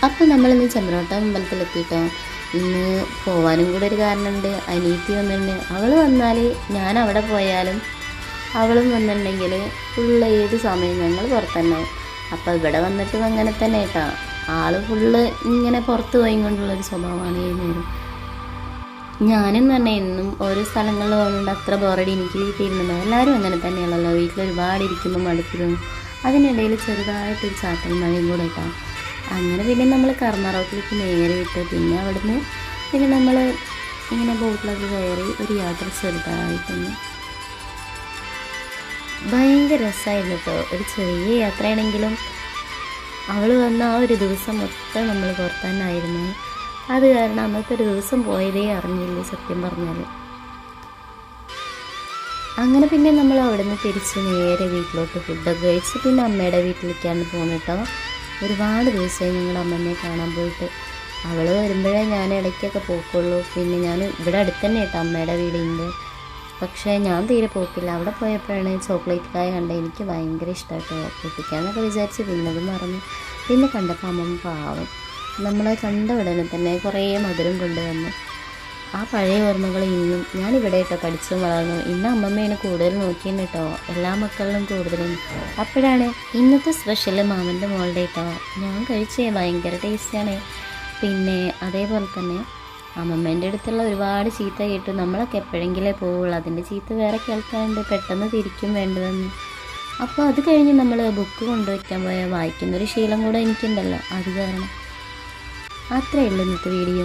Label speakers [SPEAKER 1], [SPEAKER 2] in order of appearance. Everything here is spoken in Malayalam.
[SPEAKER 1] അപ്പം നമ്മളിന്ന് ചെമ്പനോട്ട അമ്പലത്തിലെത്തിയിട്ടോ. ഇന്ന് പോവാനും കൂടെ ഒരു കാരണമുണ്ട്. അനിയത്തി വന്നിട്ടുണ്ട്. അവൾ വന്നാൽ ഞാൻ അവിടെ പോയാലും അവളും വന്നിട്ടുണ്ടെങ്കിൽ ഫുള്ള് ഏത് സമയം ഞങ്ങൾ പുറത്തുണ്ടാവും. അപ്പോൾ ഇവിടെ വന്നിട്ടും അങ്ങനെ തന്നെ കേട്ടോ. ആൾ ഫുള്ള് ഇങ്ങനെ പുറത്ത് പോയി കൊണ്ടുള്ളൊരു സ്വഭാവമാണ് ഈ നേരം. ഞാനും തന്നെ എന്നും ഓരോ സ്ഥലങ്ങളിൽ പോകുന്നുണ്ട്. അത്ര ബോറടി എനിക്ക് വീട്ടിലിരുന്നുണ്ടോ. എല്ലാവരും അങ്ങനെ തന്നെയാണല്ലോ. വീട്ടിൽ ഒരുപാട് ഇരിക്കുമ്പോൾ മടുത്തിരുന്നു. അതിനിടയിൽ ചെറുതായിട്ടൊരു ചാറ്റൽ മഴയും കൂടെ കേട്ടോ. അങ്ങനെ പിന്നെ നമ്മൾ കർമ്മറോട്ടിലേക്ക് നേരെ വിട്ട് പിന്നെ നമ്മൾ ഇങ്ങനെ ബോട്ടിലൊക്കെ കയറി ഒരു യാത്ര ചെറുതായിട്ടൊന്ന് ഭയങ്കര രസമായിരുന്നു കേട്ടോ. ഒരു ചെറിയ യാത്രയാണെങ്കിലും അവൾ വന്ന ആ ഒരു ദിവസം മൊത്തം നമ്മൾ പുറത്തുതന്നെയായിരുന്നു. അത് കാരണം അന്നത്തെ ഒരു ദിവസം പോയതേ അറിഞ്ഞില്ല സത്യം പറഞ്ഞാൽ. അങ്ങനെ പിന്നെ നമ്മൾ അവിടെ നിന്ന് തിരിച്ച് നേരെ വീട്ടിലോട്ട് ഫുഡൊക്കെ കഴിച്ച് പിന്നെ അമ്മയുടെ വീട്ടിലേക്കാണ് പോകുന്നത് കേട്ടോ. ഒരുപാട് ദിവസമായി ഞങ്ങളുടെ അമ്മമ്മയെ കാണാൻ പോയിട്ട്. അവൾ വരുമ്പോഴേ ഞാൻ ഇടയ്ക്കൊക്കെ പോക്കുള്ളൂ. പിന്നെ ഞാൻ ഇവിടെ അടുത്ത് തന്നെ കേട്ടോ അമ്മയുടെ വീടിൻ്റെ. പക്ഷേ ഞാൻ തീരെ പോക്കില്ല. അവിടെ പോയപ്പോഴാണ് ചോക്ലേറ്റ് കായ കണ്ടത്. എനിക്ക് ഭയങ്കര ഇഷ്ടമായിട്ടോ. പൊട്ടിക്കാമെന്നൊക്കെ വിചാരിച്ച് പിന്നെ അത് മറന്നു. പിന്നെ കണ്ടപ്പോൾ അമ്മമ്മ പാവം നമ്മളെ കണ്ട ഉടനെ തന്നെ കുറേ മധുരം കൊണ്ടുവന്നു. ആ പഴയ ഓർമ്മകൾ ഇന്നും ഞാനിവിടെ കേട്ടോ പഠിച്ചും വളർന്നു. ഇന്ന് അമ്മമ്മയാണ് കൂടുതൽ നോക്കിയെന്ന് കേട്ടോ, എല്ലാ മക്കളിലും കൂടുതലും. അപ്പോഴാണ് ഇന്നത്തെ സ്പെഷ്യൽ മാമൻ്റെ മോളുടെ കേട്ടോ. ഞാൻ കഴിച്ചേ ഭയങ്കര ടേസ്റ്റാണ്. പിന്നെ അതേപോലെ തന്നെ അമ്മമ്മേൻ്റെ അടുത്തുള്ള ഒരുപാട് ചീത്ത കേട്ടു. നമ്മളൊക്കെ എപ്പോഴെങ്കിലേ പോവുള്ളൂ. അതിൻ്റെ ചീത്ത വേറെ കേൾക്കാറുണ്ട്. പെട്ടെന്ന് തിരിക്കും വേണ്ടതെന്ന്. അപ്പോൾ അത് കഴിഞ്ഞ് നമ്മൾ ബുക്ക് കൊണ്ടുവയ്ക്കാൻ പോയാൽ വായിക്കുന്നൊരു ശീലം കൂടെ എനിക്കുണ്ടല്ലോ. അത് കാരണം അത്രയേ ഉള്ളൂ ഇന്നത്തെ വീഡിയോ.